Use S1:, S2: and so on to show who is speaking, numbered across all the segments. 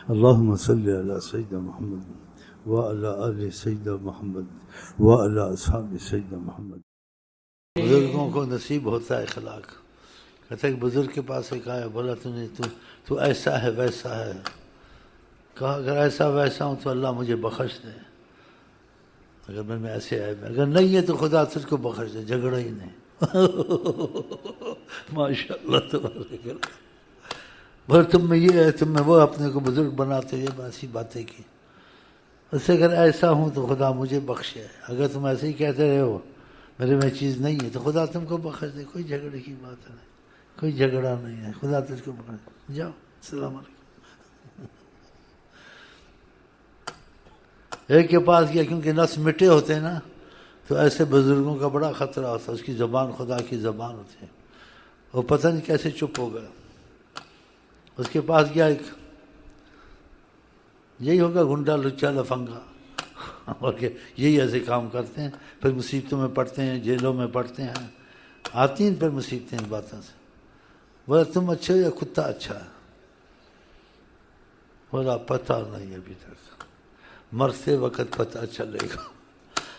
S1: اللهم صل علی سیدنا محمد وعلی آل سیدنا محمد وعلی اصحاب سیدنا محمد۔ بزرگوں کو نصیب ہوتا ہے اخلاق۔ کہتا ہے کہ بزرگ کے پاس ایک آیا، بولا تو ایسا ہے ویسا ہے؟ کہا اگر ایسا ویسا ہوں تو اللہ مجھے بخش دے، اگر میں ایسے آئے، اگر نہیں ہے تو خدا تجھ کو بخش دے، جھگڑا ہی نہیں۔ ماشاء اللہ تبارک اللہ۔ بھر تم میں یہ ہے، تم میں وہ، اپنے کو بزرگ بناتے ہوئے ایسی باتیں کی۔ اس سے اگر ایسا ہوں تو خدا مجھے بخشے، اگر تم ایسے ہی کہتے رہے ہو میرے میں چیز نہیں ہے تو خدا تم کو بخش دے، کوئی جھگڑے کی بات نہیں، کوئی جھگڑا نہیں ہے، خدا تجھ کو بخش دے۔ جاؤ، السلام علیکم۔ ایک کے پاس گیا، کیونکہ نفس مٹے ہوتے ہیں نا، تو ایسے بزرگوں کا بڑا خطرہ ہوتا ہے، اس کی زبان خدا کی زبان ہوتی ہے، وہ پتہ نہیں کیسے چپ ہو گیا۔ اس کے پاس گیا ایک، یہی ہوگا گنڈا لچا لفنگا، اور کہ یہی ایسے کام کرتے ہیں، پھر مصیبتوں میں پڑتے ہیں، جیلوں میں پڑتے ہیں، آتی ہیں پھر مصیبتیں ان باتوں سے۔ بولا تم اچھے ہو یا کتا اچھا ہے؟ بولا پتہ نہیں ابھی تک، مرتے وقت پتہ چلے گا،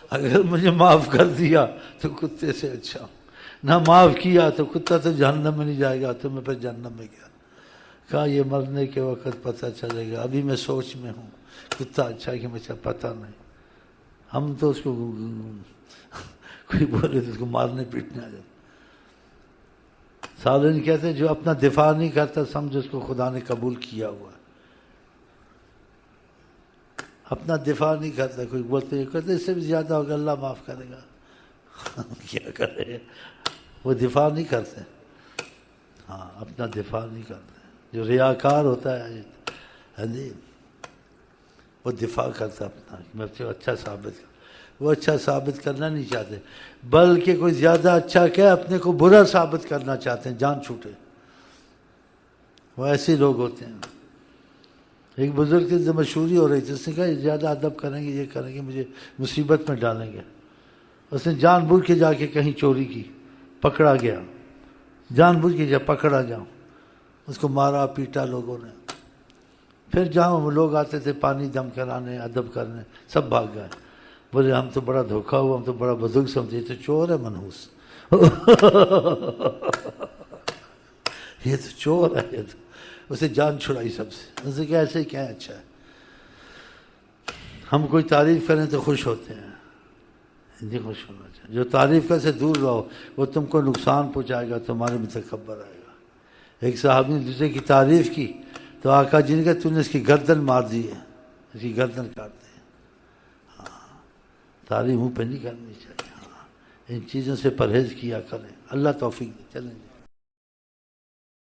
S1: اگر مجھے معاف کر دیا تو کتے سے اچھا ہوں، نہ معاف کیا تو کتا تو جہنم میں نہیں جائے گا، تو میں پھر جہنم میں گیا۔ کہا یہ مرنے کے وقت پتہ چلے گا، ابھی میں سوچ میں ہوں، کتا اچھا کہ مجھے پتہ نہیں۔ ہم تو اس کو کوئی بولے تو اس کو مارنے پیٹنے آ جاتے۔ سالن کہتے ہیں جو اپنا دفاع نہیں کرتا سمجھ اس کو خدا نے قبول کیا ہوا ہے۔ اپنا دفاع نہیں کرتا، کوئی بولتے کہتے اس سے بھی زیادہ ہوگا اللہ معاف کرے گا، کیا کرے، وہ دفاع نہیں کرتے، ہاں اپنا دفاع نہیں کرتے۔ جو ریاکار ہوتا ہے جی، وہ دفاع کرتا اپنا، میں اچھا ثابت کر، وہ اچھا ثابت کرنا نہیں چاہتے، بلکہ کوئی زیادہ اچھا کہ اپنے کو برا ثابت کرنا چاہتے ہیں، جان چھوٹے، وہ ایسے لوگ ہوتے ہیں۔ ایک بزرگ کی مشہوری ہو رہی تھی، اس نے کہا زیادہ ادب کریں گے، یہ کریں گے، مجھے مصیبت میں ڈالیں گے۔ اس نے جان بوجھ کے جا کے کہیں چوری کی، پکڑا گیا، جان بوجھ کے پکڑا جاؤں، اس کو مارا پیٹا لوگوں نے۔ پھر جہاں وہ لوگ آتے تھے پانی دم کرانے، ادب کرنے، سب بھاگ گئے، بولے ہم تو بڑا دھوکا ہوا، ہم تو بڑا بزرگ سمجھے، یہ تو چور ہے منحوس، یہ تو چور ہے، یہ تو اسے جان چھڑائی سب سے۔ اس نے کہا ایسے کیا اچھا ہے، ہم کوئی تعریف کریں تو خوش ہوتے ہیں، نہیں خوش ہونا چاہیے، جو تعریف کر سے دور رہو، وہ تم کو نقصان پہنچائے گا، تمہارے میں تکبر آئے گا۔ ایک صحابی نے دوسرے کی تعریف کی تو آقا جی نے کہا تو نے اس کی گردن مار دی ہے، اس کی گردن کاٹ دی۔ ہاں تعریف منہ پہ نہیں کرنی چاہیے، ہاں ان چیزوں سے پرہیز کیا کریں، اللہ توفیق دے۔ چلیں